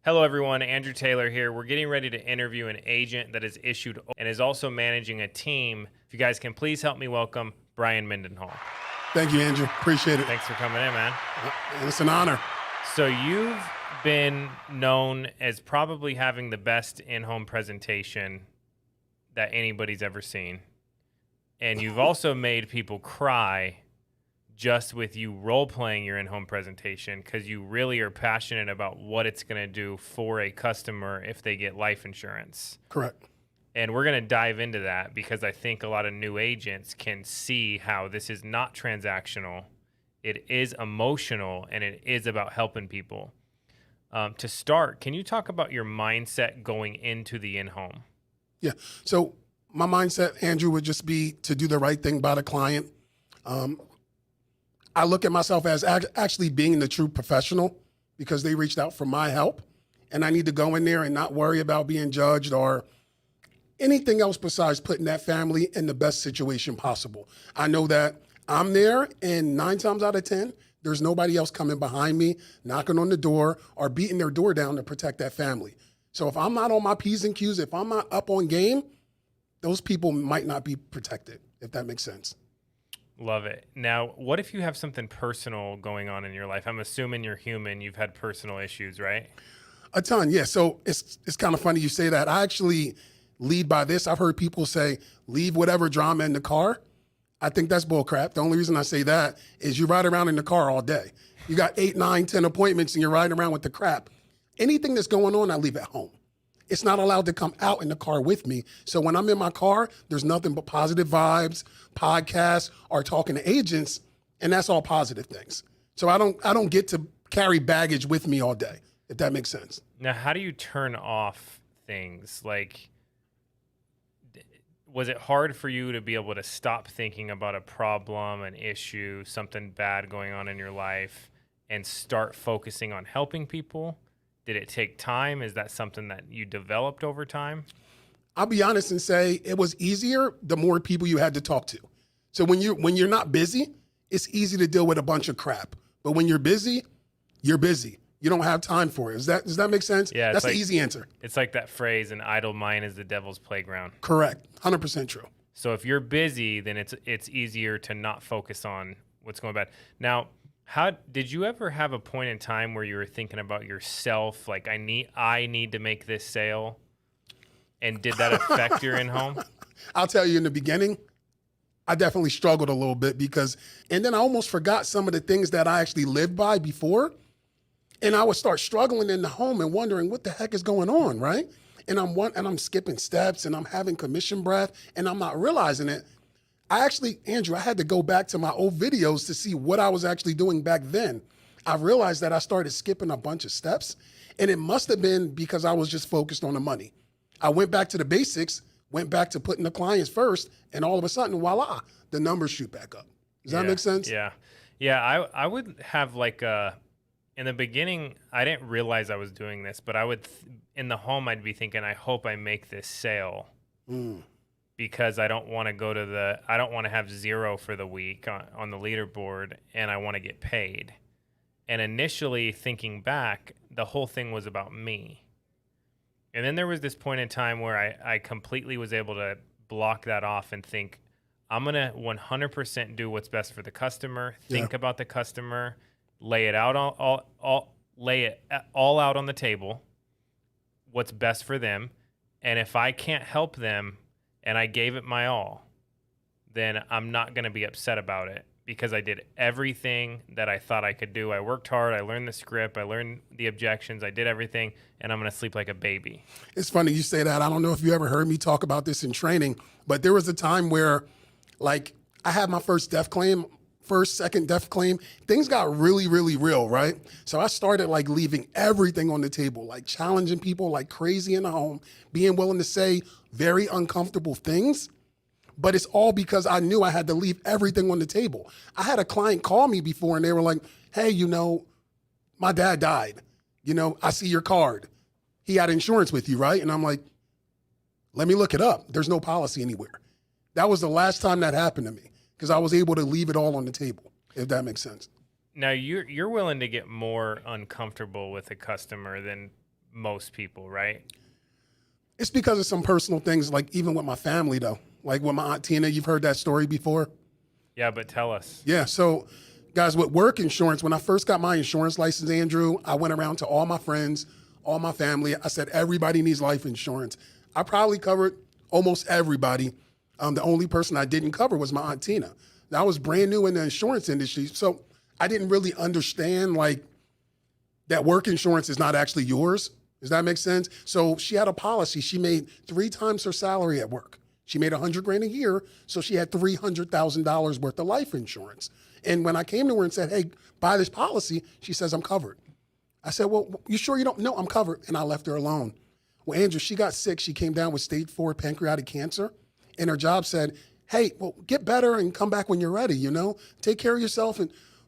Hello, everyone. Andrew Taylor here. We're getting ready to interview an agent that is issued and is also managing a team. If you guys can please help me welcome Bryan Mendenhall. Thank you, Andrew. Appreciate it. Thanks for coming in, man. It's an honor. So you've been known as probably having the best in-home presentation that anybody's ever seen. And you've also made people cry just with you role-playing your in-home presentation because you really are passionate about what it's going to do for a customer if they get life insurance. Correct. And we're going to dive into that because I think a lot of new agents can see how this is not transactional. It is emotional, and it is about helping people. To start, can you talk about your mindset going into the in-home? Yeah. So my mindset, Andrew, would just be to do the right thing by the client. I look at myself as actually being the true professional because they reached out for my help, and I need to go in there and not worry about being judged or anything else besides putting that family in the best situation possible. I know that I'm there, and 9 times out of 10, there's nobody else coming behind me, knocking on the door or beating their door down to protect that family. So if I'm not on my P's and Q's, if I'm not up on game, those people might not be protected, if that makes sense. Love it. Now, what if you have something personal going on in your life? I'm assuming you're human. You've had personal issues, right? A ton, yeah. So it's kind of funny you say that. I actually lead by this. I've heard people say, leave whatever drama in the car. I think that's bull crap. The only reason I say that is you ride around in the car all day. You got 8, 9, 10 appointments and you're riding around with the crap. Anything that's going on, I leave at home. It's not allowed to come out in the car with me. So when I'm in my car, there's nothing but positive vibes, podcasts, or talking to agents, and that's all positive things. So I don't get to carry baggage with me all day, if that makes sense. Now, how do you turn off things? Like, was it hard for you to be able to stop thinking about a problem, an issue, something bad going on in your life, and start focusing on helping people? Did it take time? Is that something that you developed over time? I'll be honest and say it was easier the more people you had to talk to. So when you're not busy, it's easy to deal with a bunch of crap. But when you're busy, you're busy. You don't have time for it. Does that make sense? Yeah, that's the easy answer. It's like that phrase, an idle mind is the devil's playground. Correct. 100% true. So if you're busy, then it's easier to not focus on what's going bad. Now, how did you ever have a point in time where you were thinking about yourself, like I need to make this sale? And did that affect your in-home? I'll tell you, in the beginning, I definitely struggled a little bit and then I almost forgot some of the things that I actually lived by before. And I would start struggling in the home and wondering what the heck is going on, right? And I'm skipping steps and I'm having commission breath and I'm not realizing it. Andrew, I had to go back to my old videos to see what I was actually doing back then. I realized that I started skipping a bunch of steps, and it must have been because I was just focused on the money. I went back to the basics, went back to putting the clients first, and all of a sudden, voila, the numbers shoot back up. Does that make sense? Yeah. Yeah, I would have in the beginning, I didn't realize I was doing this, but I would, in the home, I'd be thinking, I hope I make this sale. Because I don't want to I don't want to have 0 for the week on the leaderboard, and I want to get paid. And initially, thinking back, the whole thing was about me. And then there was this point in time where I completely was able to block that off and think, I'm going to 100% do what's best for the customer, think about the customer, lay it out lay it all out on the table, what's best for them. And if I can't help them, and I gave it my all, then I'm not going to be upset about it because I did everything that I thought I could do. I worked hard. I learned the script. I learned the objections. I did everything, and I'm going to sleep like a baby. It's funny you say that. I don't know if you ever heard me talk about this in training, but there was a time where, like, I had my first, second death claim. Things got really, really real, right? So I started, like, leaving everything on the table, like challenging people like crazy in the home, being willing to say very uncomfortable things, but it's all because I knew I had to leave everything on the table. I had a client call me before and they were like, hey, my dad died. I see your card. He had insurance with you, right? And I'm like, let me look it up. There's no policy anywhere. That was the last time that happened to me because I was able to leave it all on the table, if that makes sense. Now, you're willing to get more uncomfortable with a customer than most people, right? It's because of some personal things, like even with my family, though. Like with my Aunt Tina, you've heard that story before? Yeah, but tell us. Yeah, so guys, with work insurance, when I first got my insurance license, Andrew, I went around to all my friends, all my family. I said, everybody needs life insurance. I probably covered almost everybody. The only person I didn't cover was my Aunt Tina. I was brand new in the insurance industry, so I didn't really understand like that work insurance is not actually yours. Does that make sense? So she had a policy. She made 3 times her salary at work. She made $100,000 a year, so she had $300,000 worth of life insurance. And when I came to her and said, hey, buy this policy, she says, I'm covered. I said, well, you sure you don't? No, I'm covered. And I left her alone. Well, Andrew, she got sick. She came down with stage 4 pancreatic cancer. And her job said, hey, well, get better and come back when you're ready, take care of yourself.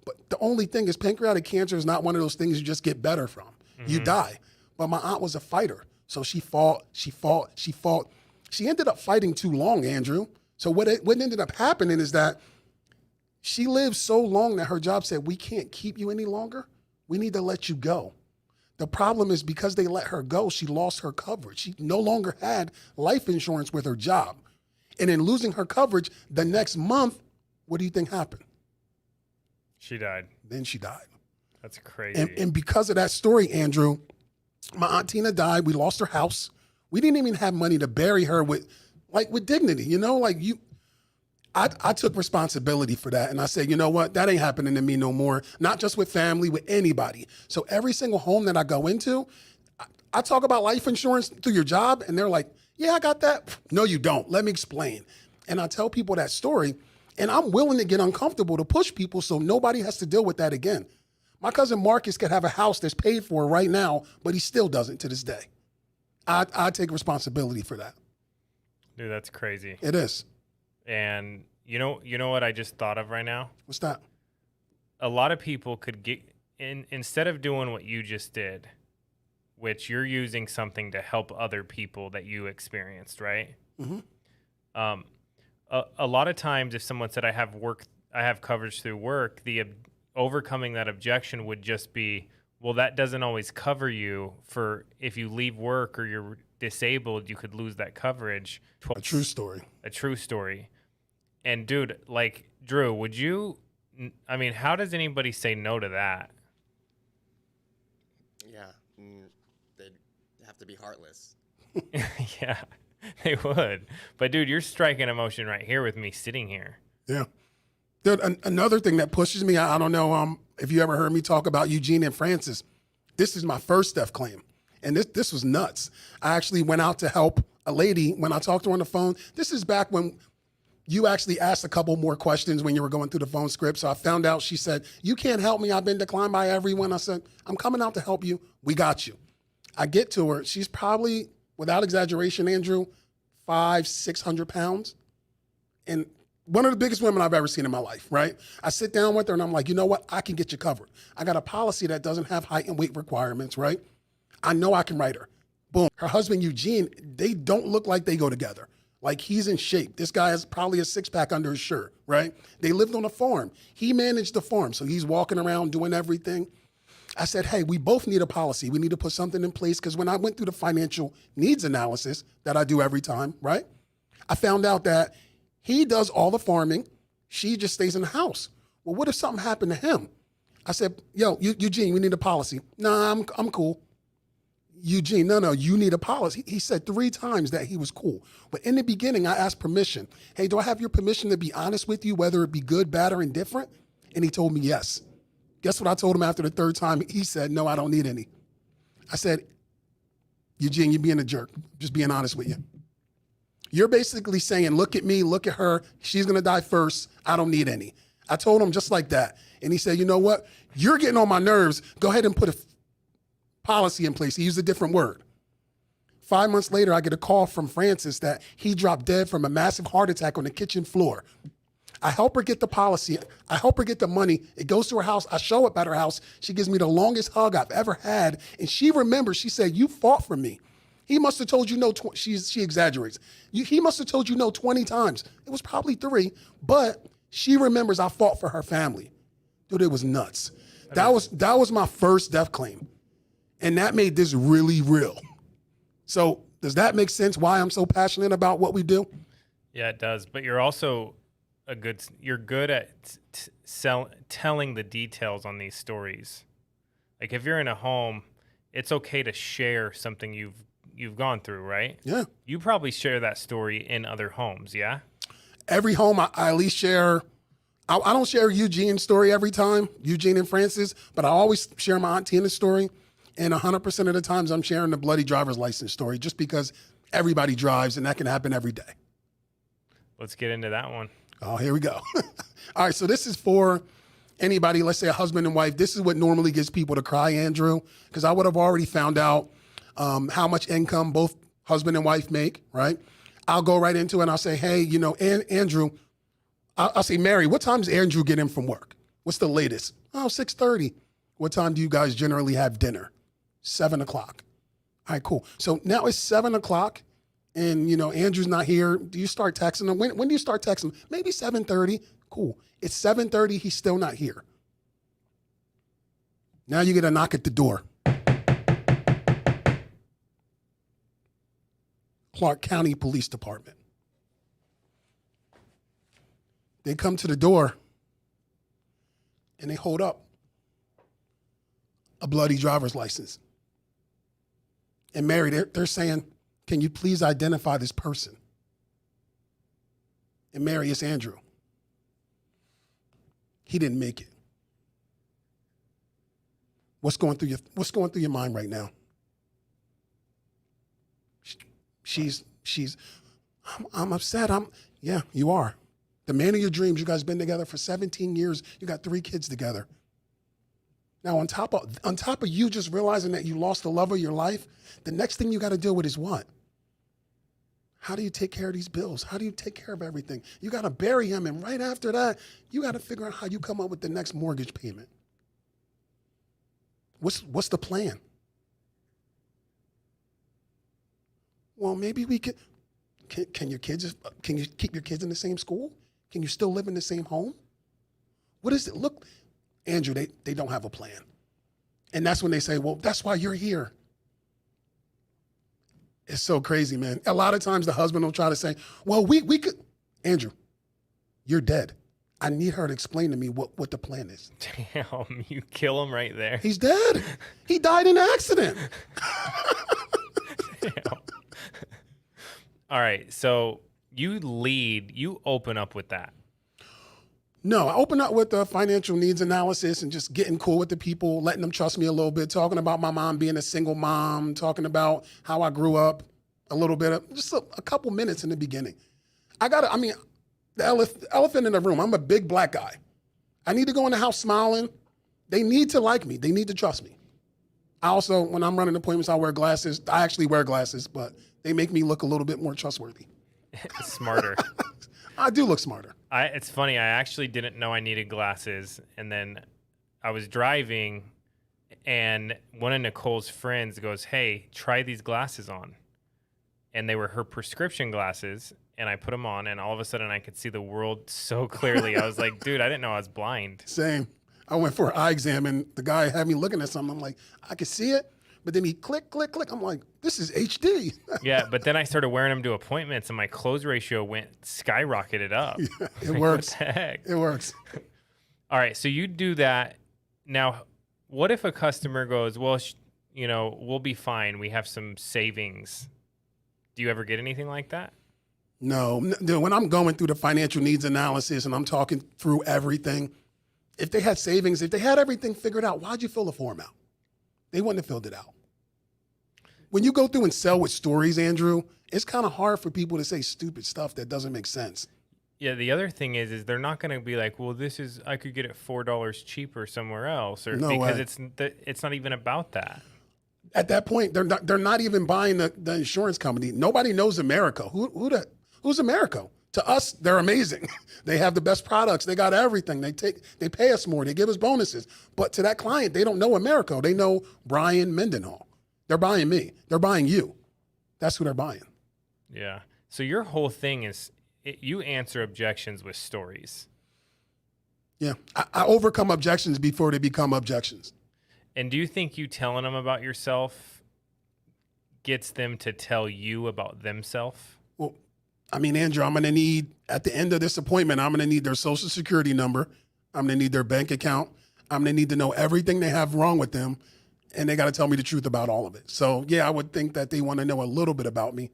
But the only thing is pancreatic cancer is not one of those things you just get better from. Mm-hmm. You die. But my aunt was a fighter. So she fought. She ended up fighting too long, Andrew. So what ended up happening is that she lived so long that her job said, we can't keep you any longer. We need to let you go. The problem is because they let her go, she lost her coverage. She no longer had life insurance with her job. And in losing her coverage, the next month, what do you think happened? She died. Then she died. That's crazy. And because of that story, Andrew, my Aunt Tina died. We lost her house. We didn't even have money to bury her with dignity, I took responsibility for that. And I said, you know what? That ain't happening to me no more. Not just with family, with anybody. So every single home that I go into, I talk about life insurance through your job. And they're like, yeah, I got that. No, you don't. Let me explain. And I tell people that story. And I'm willing to get uncomfortable to push people so nobody has to deal with that again. My cousin Marcus could have a house that's paid for right now, but he still doesn't to this day. I take responsibility for that. Dude, that's crazy. It is. And you know what I just thought of right now? What's that? A lot of people could get instead of doing what you just did, which you're using something to help other people that you experienced, right? Mm-hmm. A lot of times, if someone said I have coverage through work, the overcoming that objection would just be, well, that doesn't always cover you for if you leave work or you're disabled, you could lose that coverage. A true story. A true story. And dude, like Drew, how does anybody say no to that? Yeah, they'd have to be heartless. Yeah, they would. But dude, you're striking emotion right here with me sitting here. Yeah. Dude, another thing that pushes me, I don't know if you ever heard me talk about Eugene and Francis. This is my first death claim. And this was nuts. I actually went out to help a lady when I talked to her on the phone. This is back when you actually asked a couple more questions when you were going through the phone script. So I found out, she said, you can't help me. I've been declined by everyone. I said, I'm coming out to help you. We got you. I get to her. She's probably, without exaggeration, Andrew, 500-600 pounds. And one of the biggest women I've ever seen in my life, right? I sit down with her and I'm like, you know what? I can get you covered. I got a policy that doesn't have height and weight requirements, right? I know I can write her. Boom. Her husband, Eugene, they don't look like they go together. Like, he's in shape. This guy has probably a 6-pack under his shirt, right? They lived on a farm. He managed the farm, so he's walking around doing everything. I said, hey, we both need a policy. We need to put something in place, because when I went through the financial needs analysis that I do every time, right, I found out that he does all the farming. She just stays in the house. Well, what if something happened to him? I said, yo, Eugene, we need a policy. Nah, I'm cool. Eugene, no, you need a policy. He said 3 times that he was cool. But in the beginning, I asked permission. Hey, do I have your permission to be honest with you, whether it be good, bad, or indifferent? And he told me yes. Guess what I told him after the 3rd time? He said, no, I don't need any. I said, Eugene, you're being a jerk. Just being honest with you. You're basically saying, look at me, look at her. She's going to die first. I don't need any. I told him just like that. And he said, you know what? You're getting on my nerves. Go ahead and put a policy in place. He used a different word. 5 months later, I get a call from Francis that he dropped dead from a massive heart attack on the kitchen floor. I help her get the policy. I help her get the money. It goes to her house. I show up at her house. She gives me the longest hug I've ever had. And she remembers, she said, you fought for me. He must have told you no, she exaggerates. He must have told you no 20 times. It was probably 3, but she remembers I fought for her family. Dude, it was nuts. That was my first death claim. And that made this really real. So does that make sense why I'm so passionate about what we do? Yeah, it does. But you're also you're good at telling the details on these stories. Like if you're in a home, it's okay to share something you've gone through, right? Yeah. You probably share that story in other homes, yeah? Every home I at least share. I don't share Eugene's story every time, Eugene and Francis, but I always share my Aunt Tina's story. And 100% of the times I'm sharing the bloody driver's license story just because everybody drives and that can happen every day. Let's get into that one. Oh, here we go. All right, so this is for anybody, let's say a husband and wife. This is what normally gets people to cry, Andrew, because I would have already found out how much income both husband and wife make, right? I'll go right into it and I'll say, hey, Andrew, I'll say, Mary, what time does Andrew get in from work? What's the latest? Oh, 6:30. What time do you guys generally have dinner? 7 o'clock. All right, cool. So now it's 7 o'clock and, Andrew's not here. Do you start texting him? When do you start texting him? Maybe 7:30. Cool. It's 7:30. He's still not here. Now you get a knock at the door. Clark County Police Department. They come to the door and they hold up a bloody driver's license. And Mary, they're saying, can you please identify this person? And Mary, it's Andrew. He didn't make it. What's going through your mind right now? I'm upset. Yeah, you are. The man of your dreams, you guys been together for 17 years. You got 3 kids together. Now, on top of you just realizing that you lost the love of your life, the next thing you got to deal with is what? How do you take care of these bills? How do you take care of everything? You got to bury him, and right after that, you got to figure out how you come up with the next mortgage payment. What's the plan? Well, maybe we could. Can you keep your kids in the same school? Can you still live in the same home? What does it look? Andrew, they don't have a plan. And that's when they say, well, that's why you're here. It's so crazy, man. A lot of times the husband will try to say, well, we could. Andrew, you're dead. I need her to explain to me what the plan is. Damn, you kill him right there. He's dead. He died in an accident. Damn. All right, so you open up with that. No, I open up with the financial needs analysis and just getting cool with the people, letting them trust me a little bit, talking about my mom being a single mom, talking about how I grew up a little bit, just a couple minutes in the beginning. The elephant in the room, I'm a big black guy. I need to go in the house smiling. They need to like me. They need to trust me. I also, when I'm running appointments, I wear glasses. I actually wear glasses, but they make me look a little bit more trustworthy. Smarter. I do look smarter. It's funny. I actually didn't know I needed glasses. And then I was driving and one of Nicole's friends goes, hey, try these glasses on. And they were her prescription glasses. And I put them on and all of a sudden I could see the world so clearly. I was like, dude, I didn't know I was blind. Same. I went for an eye exam and the guy had me looking at something. I'm like, I could see it. But then he click, click, click. I'm like, this is HD. Yeah, but then I started wearing them to appointments and my close ratio skyrocketed up. Yeah, it works. What the heck? It works. All right, so you do that. Now, what if a customer goes, well, we'll be fine. We have some savings. Do you ever get anything like that? No. When I'm going through the financial needs analysis and I'm talking through everything, if they had savings, if they had everything figured out, why'd you fill the form out? They wouldn't have filled it out. When you go through and sell with stories, Andrew, it's kind of hard for people to say stupid stuff that doesn't make sense. Yeah, the other thing is they're not going to be like, well, I could get it $4 cheaper somewhere else, because it's not even about that. At that point, they're not even buying the insurance company. Nobody knows America. Who's America? To us, they're amazing. They have the best products. They got everything. They pay us more. They give us bonuses. But to that client, they don't know America. They know Bryan Mendenhall. They're buying me. They're buying you. That's who they're buying. Yeah. So your whole thing is you answer objections with stories. Yeah. I overcome objections before they become objections. And do you think you telling them about yourself gets them to tell you about themselves? Well, I mean, Andrew, I'm going to need, at the end of this appointment, I'm going to need their social security number. I'm going to need their bank account. I'm going to need to know everything they have wrong with them. And they got to tell me the truth about all of it. So, yeah, I would think that they want to know a little bit about me.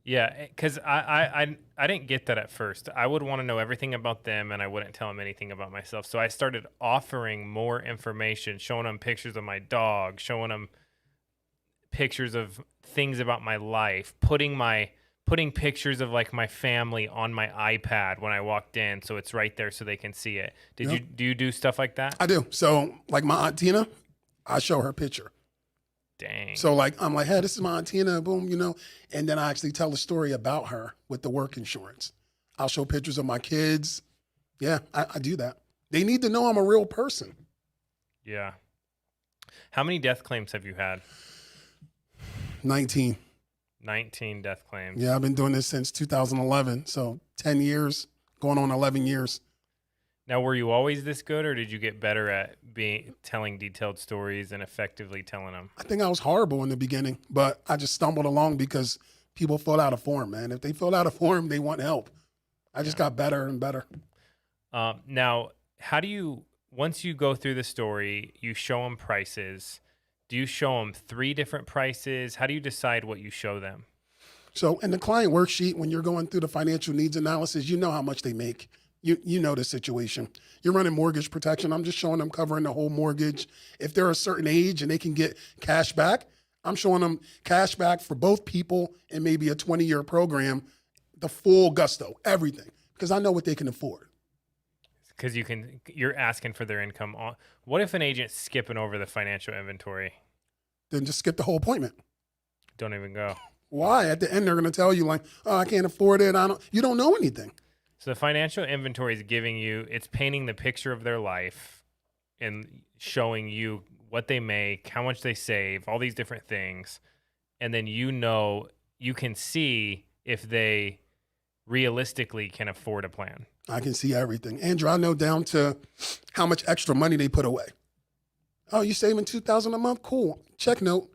Yeah, because I didn't get that at first. I would want to know everything about them, and I wouldn't tell them anything about myself. So I started offering more information, showing them pictures of my dog, showing them pictures of things about my life, putting pictures of like my family on my iPad when I walked in, so it's right there so they can see it. Do you do stuff like that? I do. So, like my Aunt Tina, I show her picture. Dang. So like, I'm like, hey, this is my Aunt Tina, boom, and then I actually tell a story about her with the work insurance. I'll show pictures of my kids. Yeah, I do that. They need to know I'm a real person. Yeah. How many death claims have you had? 19. 19 death claims. Yeah, I've been doing this since 2011. So 10 years, going on 11 years. Now, were you always this good, or did you get better at telling detailed stories and effectively telling them? I think I was horrible in the beginning, but I just stumbled along because people fill out a form, man. If they fill out a form, they want help. I just got better and better. Now, how do you, once you go through the story, you show them prices. Do you show them 3 different prices? How do you decide what you show them? So in the client worksheet, when you're going through the financial needs analysis, you know how much they make. You know the situation. You're running mortgage protection. I'm just showing them covering the whole mortgage. If they're a certain age and they can get cash back, I'm showing them cash back for both people in maybe a 20-year program, the full gusto, everything, because I know what they can afford. Because you're asking for their income. What if an agent's skipping over the financial inventory? Then just skip the whole appointment. Don't even go. Why? At the end, they're going to tell you like, oh, I can't afford it. You don't know anything. So the financial inventory is it's painting the picture of their life and showing you what they make, how much they save, all these different things. And then you can see if they realistically can afford a plan. I can see everything. Andrew, I know down to how much extra money they put away. Oh, you saving $2,000 a month? Cool. Check note.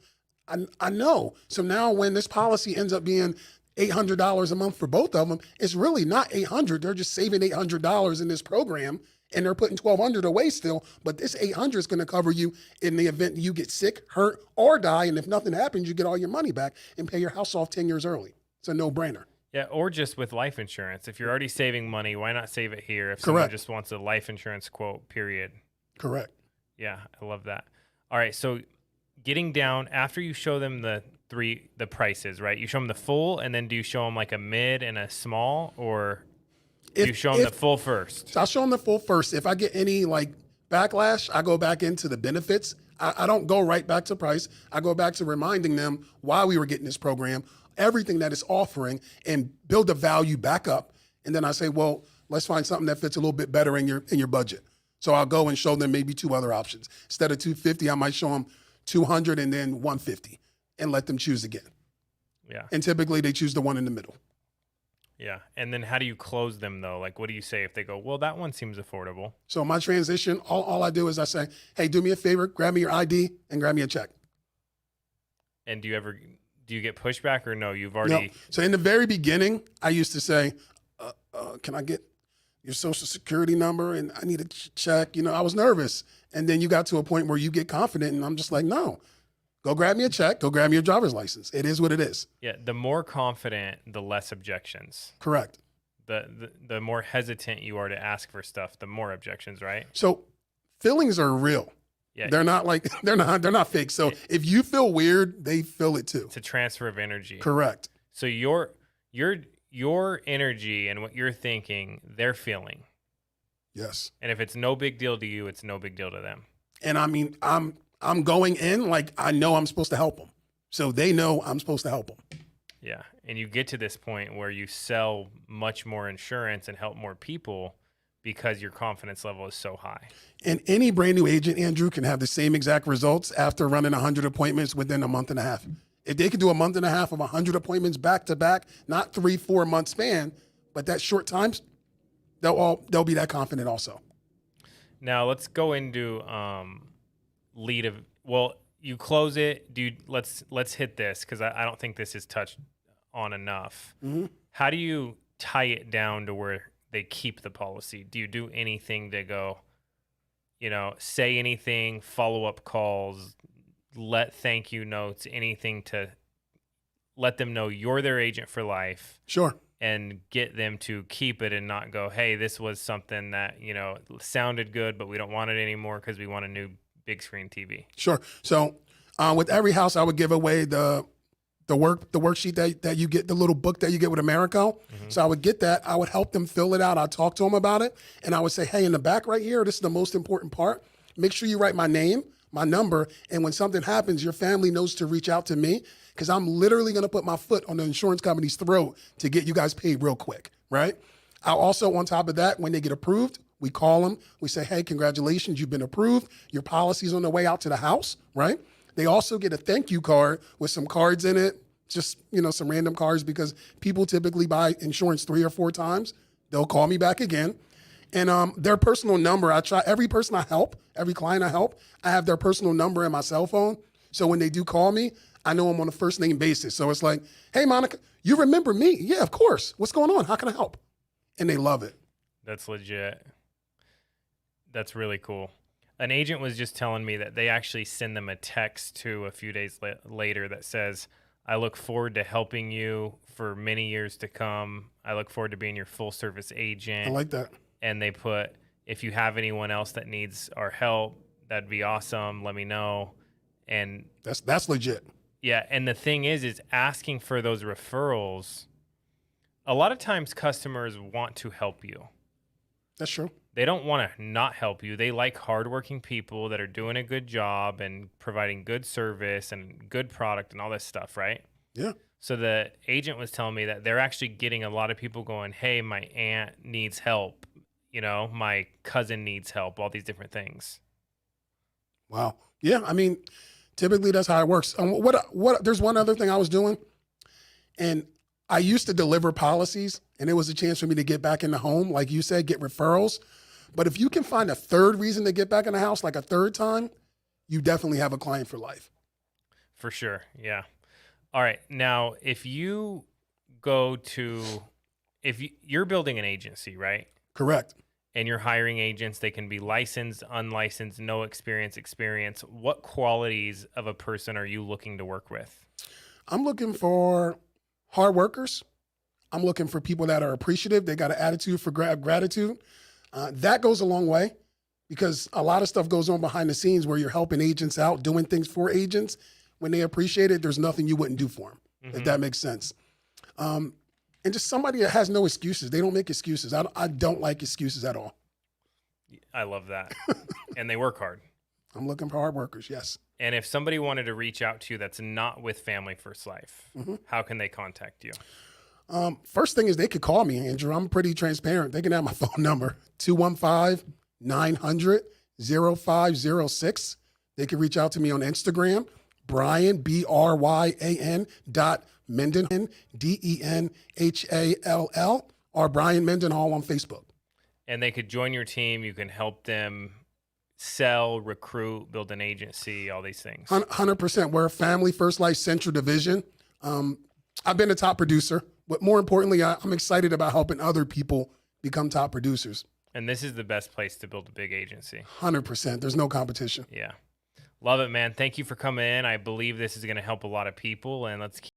I know. So now when this policy ends up being $800 a month for both of them, it's really not $800. They're just saving $800 in this program, and they're putting $1,200 away still. But this $800 is going to cover you in the event you get sick, hurt, or die. And if nothing happens, you get all your money back and pay your house off 10 years early. It's a no-brainer. Yeah, or just with life insurance. If you're already saving money, why not save it here if someone just wants a life insurance quote, period? Correct. Yeah, I love that. All right, so getting down, after you show them the prices, right? You show them the full, and then do you show them like a mid and a small, or do you show them the full first? I'll show them the full first. If I get any like backlash, I go back into the benefits. I don't go right back to price. I go back to reminding them why we were getting this program, everything that it's offering, and build the value back up. And then I say, well, let's find something that fits a little bit better in your budget. So I'll go and show them maybe 2 other options. Instead of $250, I might show them $200 and then $150 and let them choose again. Yeah. And typically they choose the one in the middle. Yeah. And then how do you close them though? Like, what do you say if they go, well, that one seems affordable? So my transition, all I do is I say, hey, do me a favor, grab me your ID and grab me a check. And do you get pushback or no? You've already. No. So in the very beginning, I used to say, can I get your social security number? And I need a check. I was nervous. And then you got to a point where you get confident and I'm just like, no, go grab me a check. Go grab me your driver's license. It is what it is. Yeah. The more confident, the less objections. Correct. The more hesitant you are to ask for stuff, the more objections, right? So feelings are real. Yeah. They're not fake. So if you feel weird, they feel it too. It's a transfer of energy. Correct. So your energy and what you're thinking, they're feeling. Yes. And if it's no big deal to you, it's no big deal to them. And I mean, I'm going in like I know I'm supposed to help them. So they know I'm supposed to help them. Yeah. And you get to this point where you sell much more insurance and help more people because your confidence level is so high. And any brand new agent, Andrew, can have the same exact results after running 100 appointments within a month and a half. If they could do a month and a half of 100 appointments back to back, not 3-4 month span, but that short times, they'll be that confident also. Now let's go into lead of, well, you close it, dude. Let's hit this because I don't think this is touched on enough. How do you tie it down to where they keep the policy? Do you do anything to go, say anything, follow-up calls, thank you notes, anything to let them know you're their agent for life? Sure. And get them to keep it and not go, hey, this was something that, sounded good, but we don't want it anymore because we want a new big screen TV. Sure. So with every house, I would give away the worksheet that you get, the little book that you get with Americo. So I would get that. I would help them fill it out. I'd talk to them about it. And I would say, hey, in the back right here, this is the most important part. Make sure you write my name, my number. And when something happens, your family knows to reach out to me because I'm literally going to put my foot on the insurance company's throat to get you guys paid real quick, right? I'll also, on top of that, when they get approved, we call them. We say, hey, congratulations, you've been approved. Your policy's on the way out to the house, right? They also get a thank you card with some cards in it, just, some random cards because people typically buy insurance 3 or 4 times. They'll call me back again. And their personal number, I try, every person I help, every client I help, I have their personal number in my cell phone. So when they do call me, I know I'm on a first name basis. So it's like, hey, Monica, you remember me? Yeah, of course. What's going on? How can I help? And they love it. That's legit. That's really cool. An agent was just telling me that they actually send them a text too a few days later that says, I look forward to helping you for many years to come. I look forward to being your full service agent. I like that. And they put, if you have anyone else that needs our help, that'd be awesome. Let me know. And that's legit. Yeah. And the thing is asking for those referrals. A lot of times customers want to help you. That's true. They don't want to not help you. They like hardworking people that are doing a good job and providing good service and good product and all this stuff, right? Yeah. So the agent was telling me that they're actually getting a lot of people going, hey, my aunt needs help. My cousin needs help, all these different things. Wow. Yeah. I mean, typically that's how it works. There's one other thing I was doing, and I used to deliver policies, and it was a chance for me to get back in the home. Like you said, get referrals. But if you can find a third reason to get back in the house, like a third time, you definitely have a client for life. For sure. Yeah. All right. Now, if you're building an agency, right? Correct. And you're hiring agents, they can be licensed, unlicensed, no experience. What qualities of a person are you looking to work with? I'm looking for hard workers. I'm looking for people that are appreciative. They got an attitude for gratitude. That goes a long way because a lot of stuff goes on behind the scenes where you're helping agents out, doing things for agents. When they appreciate it, there's nothing you wouldn't do for them, if that makes sense. And just somebody that has no excuses. They don't make excuses. I don't like excuses at all. I love that. And they work hard. I'm looking for hard workers, yes. And if somebody wanted to reach out to you that's not with Family First Life, how can they contact you? First thing is they could call me, Andrew. I'm pretty transparent. They can have my phone number, 215-900-0506. They can reach out to me on Instagram, Bryan, BRYAN Mendenhall, DENHALL, or Bryan Mendenhall on Facebook. And they could join your team. You can help them sell, recruit, build an agency, all these things. 100%. We're a Family First Life Central Division. I've been a top producer, but more importantly, I'm excited about helping other people become top producers. And this is the best place to build a big agency. 100%. There's no competition. Yeah. Love it, man. Thank you for coming in. I believe this is going to help a lot of people, and let's keep